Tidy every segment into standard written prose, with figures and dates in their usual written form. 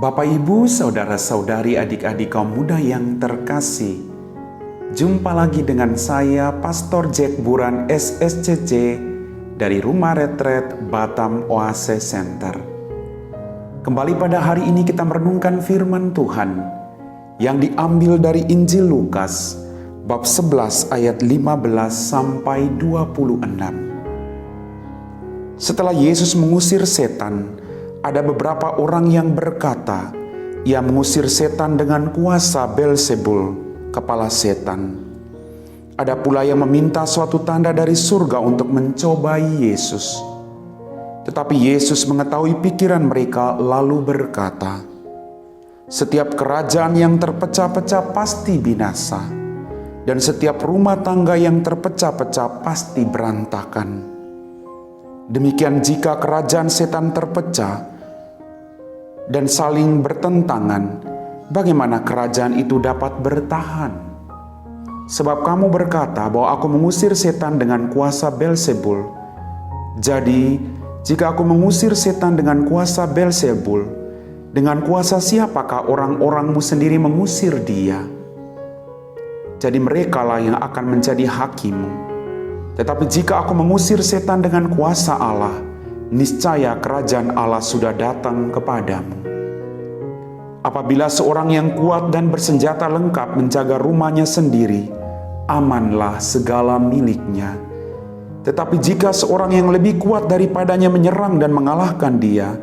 Bapak, Ibu, saudara-saudari, adik-adik kaum muda yang terkasih, jumpa lagi dengan saya, Pastor Jack Buran SSCC dari Rumah Retret Batam Oase Center. Kembali pada hari ini kita merenungkan firman Tuhan yang diambil dari Injil Lukas, bab 11 ayat 15 sampai 26. Setelah Yesus mengusir setan, ada beberapa orang yang berkata, ia mengusir setan dengan kuasa Beelzebul, kepala setan. Ada pula yang meminta suatu tanda dari surga untuk mencobai Yesus. Tetapi Yesus mengetahui pikiran mereka lalu berkata, setiap kerajaan yang terpecah-pecah pasti binasa, dan setiap rumah tangga yang terpecah-pecah pasti berantakan. Demikian jika kerajaan setan terpecah dan saling bertentangan, bagaimana kerajaan itu dapat bertahan? Sebab kamu berkata bahwa aku mengusir setan dengan kuasa Beelzebul. Jadi, jika aku mengusir setan dengan kuasa Beelzebul, dengan kuasa siapakah orang-orangmu sendiri mengusir dia? Jadi merekalah yang akan menjadi hakimmu. Tetapi jika aku mengusir setan dengan kuasa Allah, niscaya kerajaan Allah sudah datang kepadamu. Apabila seorang yang kuat dan bersenjata lengkap menjaga rumahnya sendiri, amanlah segala miliknya. Tetapi jika seorang yang lebih kuat daripadanya menyerang dan mengalahkan dia,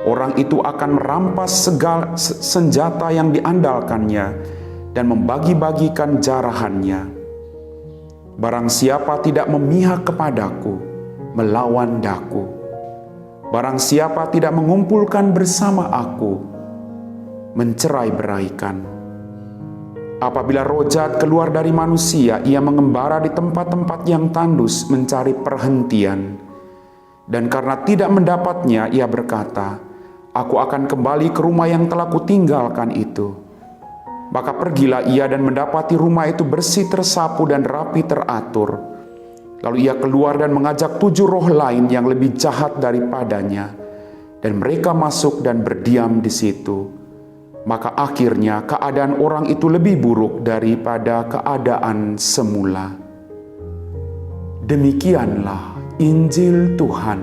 orang itu akan merampas segala senjata yang diandalkannya dan membagi-bagikan jarahannya. Barang siapa tidak memihak kepadaku, melawan daku. Barang siapa tidak mengumpulkan bersama aku, mencerai-beraikan. Apabila roh jahat keluar dari manusia, ia mengembara di tempat-tempat yang tandus mencari perhentian. Dan karena tidak mendapatnya, ia berkata, aku akan kembali ke rumah yang telah kutinggalkan itu. Maka pergilah ia dan mendapati rumah itu bersih tersapu dan rapi teratur. Lalu ia keluar dan mengajak 7 roh lain yang lebih jahat daripadanya. Dan mereka masuk dan berdiam di situ. Maka akhirnya keadaan orang itu lebih buruk daripada keadaan semula. Demikianlah Injil Tuhan.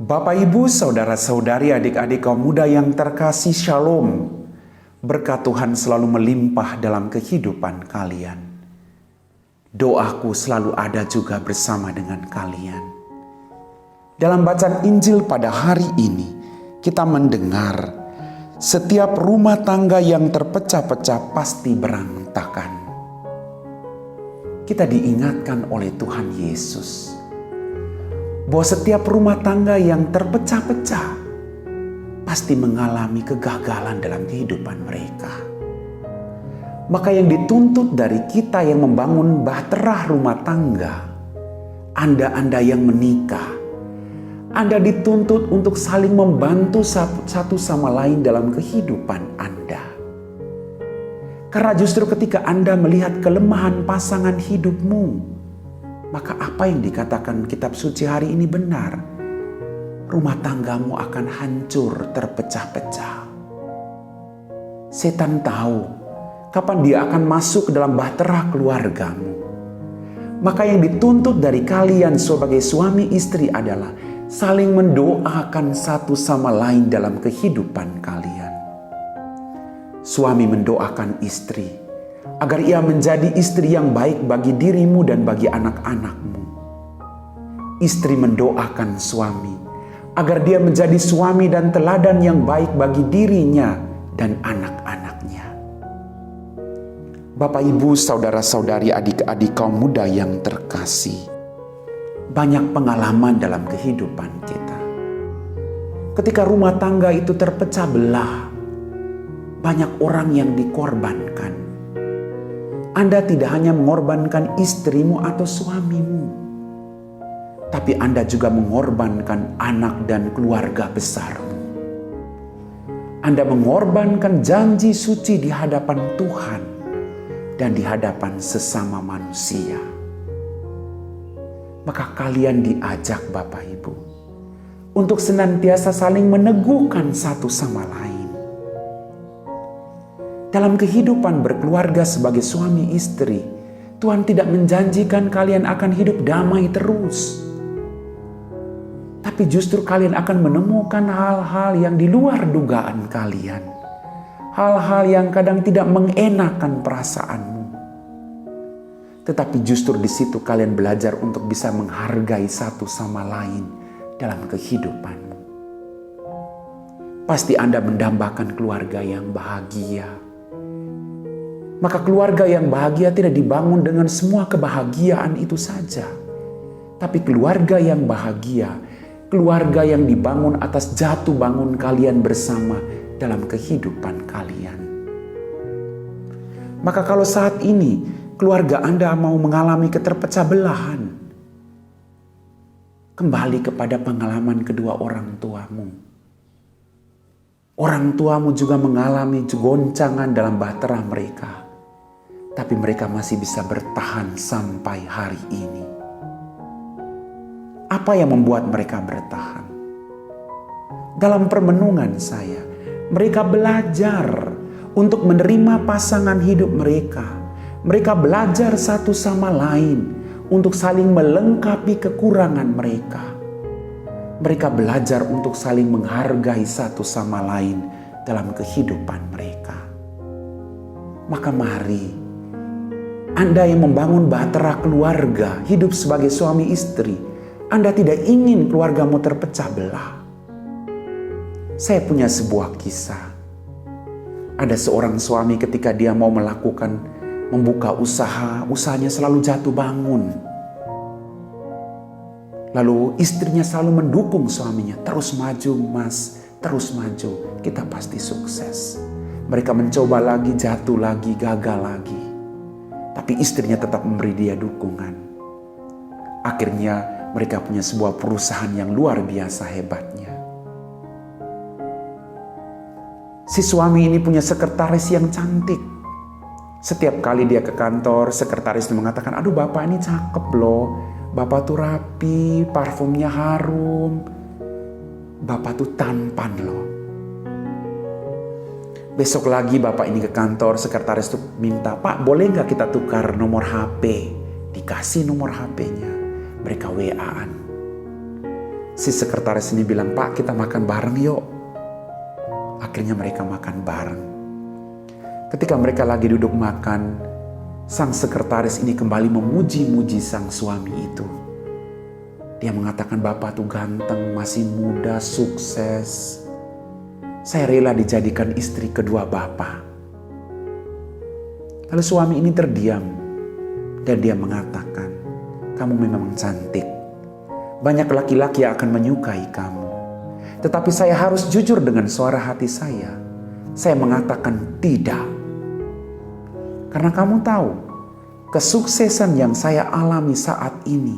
Bapak, Ibu, saudara-saudari, adik-adik kaum muda yang terkasih, Shalom. Berkat Tuhan selalu melimpah dalam kehidupan kalian. Doaku selalu ada juga bersama dengan kalian. Dalam bacaan Injil pada hari ini, kita mendengar setiap rumah tangga yang terpecah-pecah pasti berantakan. Kita diingatkan oleh Tuhan Yesus bahwa setiap rumah tangga yang terpecah-pecah pasti mengalami kegagalan dalam kehidupan mereka. Maka yang dituntut dari kita yang membangun bahtera rumah tangga, Anda yang menikah, Anda dituntut untuk saling membantu satu sama lain dalam kehidupan Anda. Karena justru ketika Anda melihat kelemahan pasangan hidupmu, maka apa yang dikatakan kitab suci hari ini benar. Rumah tanggamu akan hancur, terpecah-pecah. Setan tahu kapan dia akan masuk ke dalam bahtera keluargamu. Maka yang dituntut dari kalian sebagai suami istri adalah saling mendoakan satu sama lain dalam kehidupan kalian. Suami mendoakan istri agar ia menjadi istri yang baik bagi dirimu dan bagi anak-anakmu. Istri mendoakan suami agar dia menjadi suami dan teladan yang baik bagi dirinya dan anak-anaknya. Bapak, Ibu, saudara-saudari, adik-adik kaum muda yang terkasih, banyak pengalaman dalam kehidupan kita. Ketika rumah tangga itu terpecah belah, banyak orang yang dikorbankan. Anda tidak hanya mengorbankan istrimu atau suamimu, tapi Anda juga mengorbankan anak dan keluarga besarmu. Anda mengorbankan janji suci di hadapan Tuhan dan di hadapan sesama manusia. Maka kalian diajak Bapak Ibu untuk senantiasa saling meneguhkan satu sama lain. Dalam kehidupan berkeluarga sebagai suami istri, Tuhan tidak menjanjikan kalian akan hidup damai terus. Tapi justru kalian akan menemukan hal-hal yang di luar dugaan kalian. Hal-hal yang kadang tidak mengenakan perasaanmu. Tetapi justru di situ kalian belajar untuk bisa menghargai satu sama lain dalam kehidupanmu. Pasti Anda mendambakan keluarga yang bahagia. Maka keluarga yang bahagia tidak dibangun dengan semua kebahagiaan itu saja. Tapi keluarga yang bahagia, keluarga yang dibangun atas jatuh bangun kalian bersama dalam kehidupan kalian. Maka kalau saat ini keluarga Anda mau mengalami keterpecah belahan, kembali kepada pengalaman kedua orang tuamu. Orang tuamu juga mengalami goncangan dalam bahtera mereka. Tapi mereka masih bisa bertahan sampai hari ini. Apa yang membuat mereka bertahan? Dalam permenungan saya, mereka belajar untuk menerima pasangan hidup mereka. Mereka belajar satu sama lain untuk saling melengkapi kekurangan mereka. Mereka belajar untuk saling menghargai satu sama lain dalam kehidupan mereka. Maka mari, Anda yang membangun bahtera keluarga, hidup sebagai suami istri, Anda tidak ingin keluargamu terpecah belah. Saya punya sebuah kisah. Ada seorang suami ketika dia mau membuka usaha, usahanya selalu jatuh bangun. Lalu istrinya selalu mendukung suaminya, terus maju mas, terus maju, kita pasti sukses. Mereka mencoba lagi, jatuh lagi, gagal lagi. Tapi istrinya tetap memberi dia dukungan. Akhirnya mereka punya sebuah perusahaan yang luar biasa hebatnya. Si suami ini punya sekretaris yang cantik. Setiap kali dia ke kantor, sekretaris itu mengatakan, aduh bapak ini cakep loh. Bapak tuh rapi, parfumnya harum. Bapak tuh tampan loh. Besok lagi bapak ini ke kantor, sekretaris tuh minta, Pak boleh gak kita tukar nomor HP? Dikasih nomor HP-nya. Mereka WA-an. Si sekretaris ini bilang, Pak kita makan bareng yuk. Akhirnya mereka makan bareng. Ketika mereka lagi duduk makan, sang sekretaris ini kembali memuji-muji sang suami itu. Dia mengatakan, Bapak tuh ganteng, masih muda, sukses. Saya rela dijadikan istri kedua Bapak. Lalu suami ini terdiam dan dia mengatakan, kamu memang cantik. Banyak laki-laki yang akan menyukai kamu. Tetapi saya harus jujur dengan suara hati saya. Saya mengatakan tidak. Karena kamu tahu, kesuksesan yang saya alami saat ini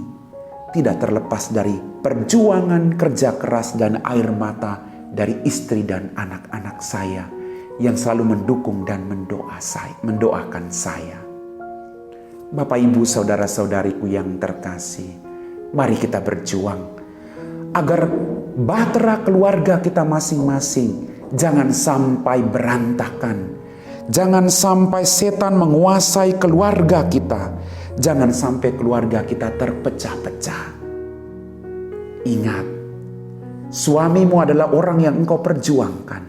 tidak terlepas dari perjuangan kerja keras dan air mata dari istri dan anak-anak saya yang selalu mendukung dan mendoakan saya. Bapak, Ibu, saudara-saudariku yang terkasih, mari kita berjuang agar bahtera keluarga kita masing-masing jangan sampai berantakan. Jangan sampai setan menguasai keluarga kita. Jangan sampai keluarga kita terpecah-pecah. Ingat, suamimu adalah orang yang engkau perjuangkan.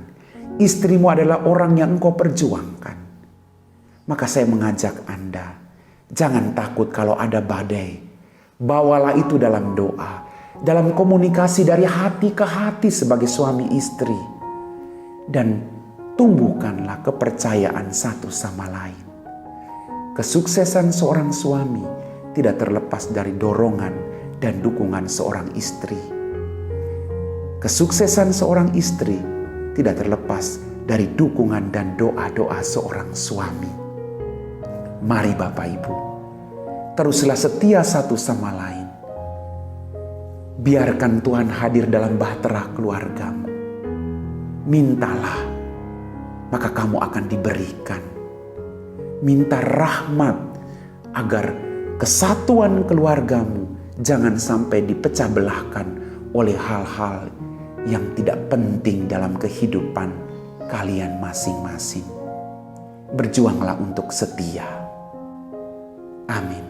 Istrimu adalah orang yang engkau perjuangkan. Maka saya mengajak Anda, jangan takut kalau ada badai. Bawalah itu dalam doa, dalam komunikasi dari hati ke hati sebagai suami istri. Dan tumbuhkanlah kepercayaan satu sama lain. Kesuksesan seorang suami tidak terlepas dari dorongan dan dukungan seorang istri. Kesuksesan seorang istri tidak terlepas dari dukungan dan doa-doa seorang suami. Mari Bapak Ibu, teruslah setia satu sama lain. Biarkan Tuhan hadir dalam bahtera keluargamu. Mintalah, maka kamu akan diberikan. Minta rahmat agar kesatuan keluargamu jangan sampai dipecah belahkan oleh hal-hal yang tidak penting dalam kehidupan kalian masing-masing. Berjuanglah untuk setia. Amin.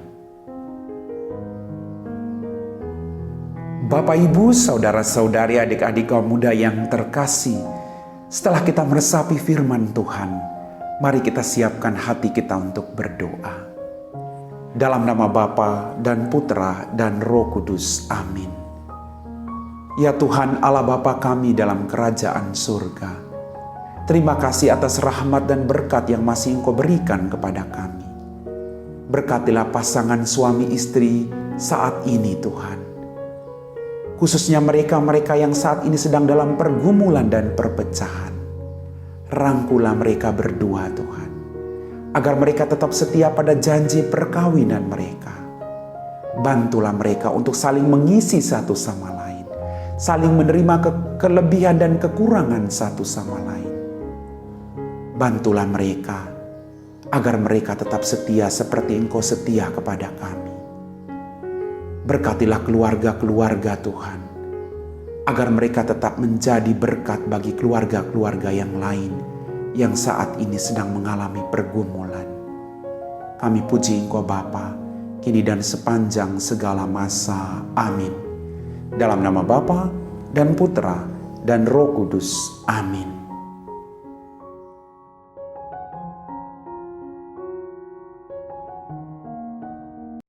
Bapak, Ibu, saudara-saudari, adik-adik kaum muda yang terkasih, setelah kita meresapi firman Tuhan, mari kita siapkan hati kita untuk berdoa. Dalam nama Bapa dan Putra dan Roh Kudus. Amin. Ya Tuhan Allah Bapa kami dalam kerajaan surga, terima kasih atas rahmat dan berkat yang masih Engkau berikan kepada kami. Berkatilah pasangan suami istri saat ini Tuhan. Khususnya mereka-mereka yang saat ini sedang dalam pergumulan dan perpecahan. Rangkulah mereka berdua Tuhan, agar mereka tetap setia pada janji perkawinan mereka. Bantulah mereka untuk saling mengisi satu sama lain, saling menerima kelebihan dan kekurangan satu sama lain. Bantulah mereka agar mereka tetap setia seperti Engkau setia kepada kami. Berkatilah keluarga-keluarga Tuhan, agar mereka tetap menjadi berkat bagi keluarga-keluarga yang lain yang saat ini sedang mengalami pergumulan. Kami puji Engkau Bapa, kini dan sepanjang segala masa. Amin. Dalam nama Bapa dan Putra dan Roh Kudus. Amin.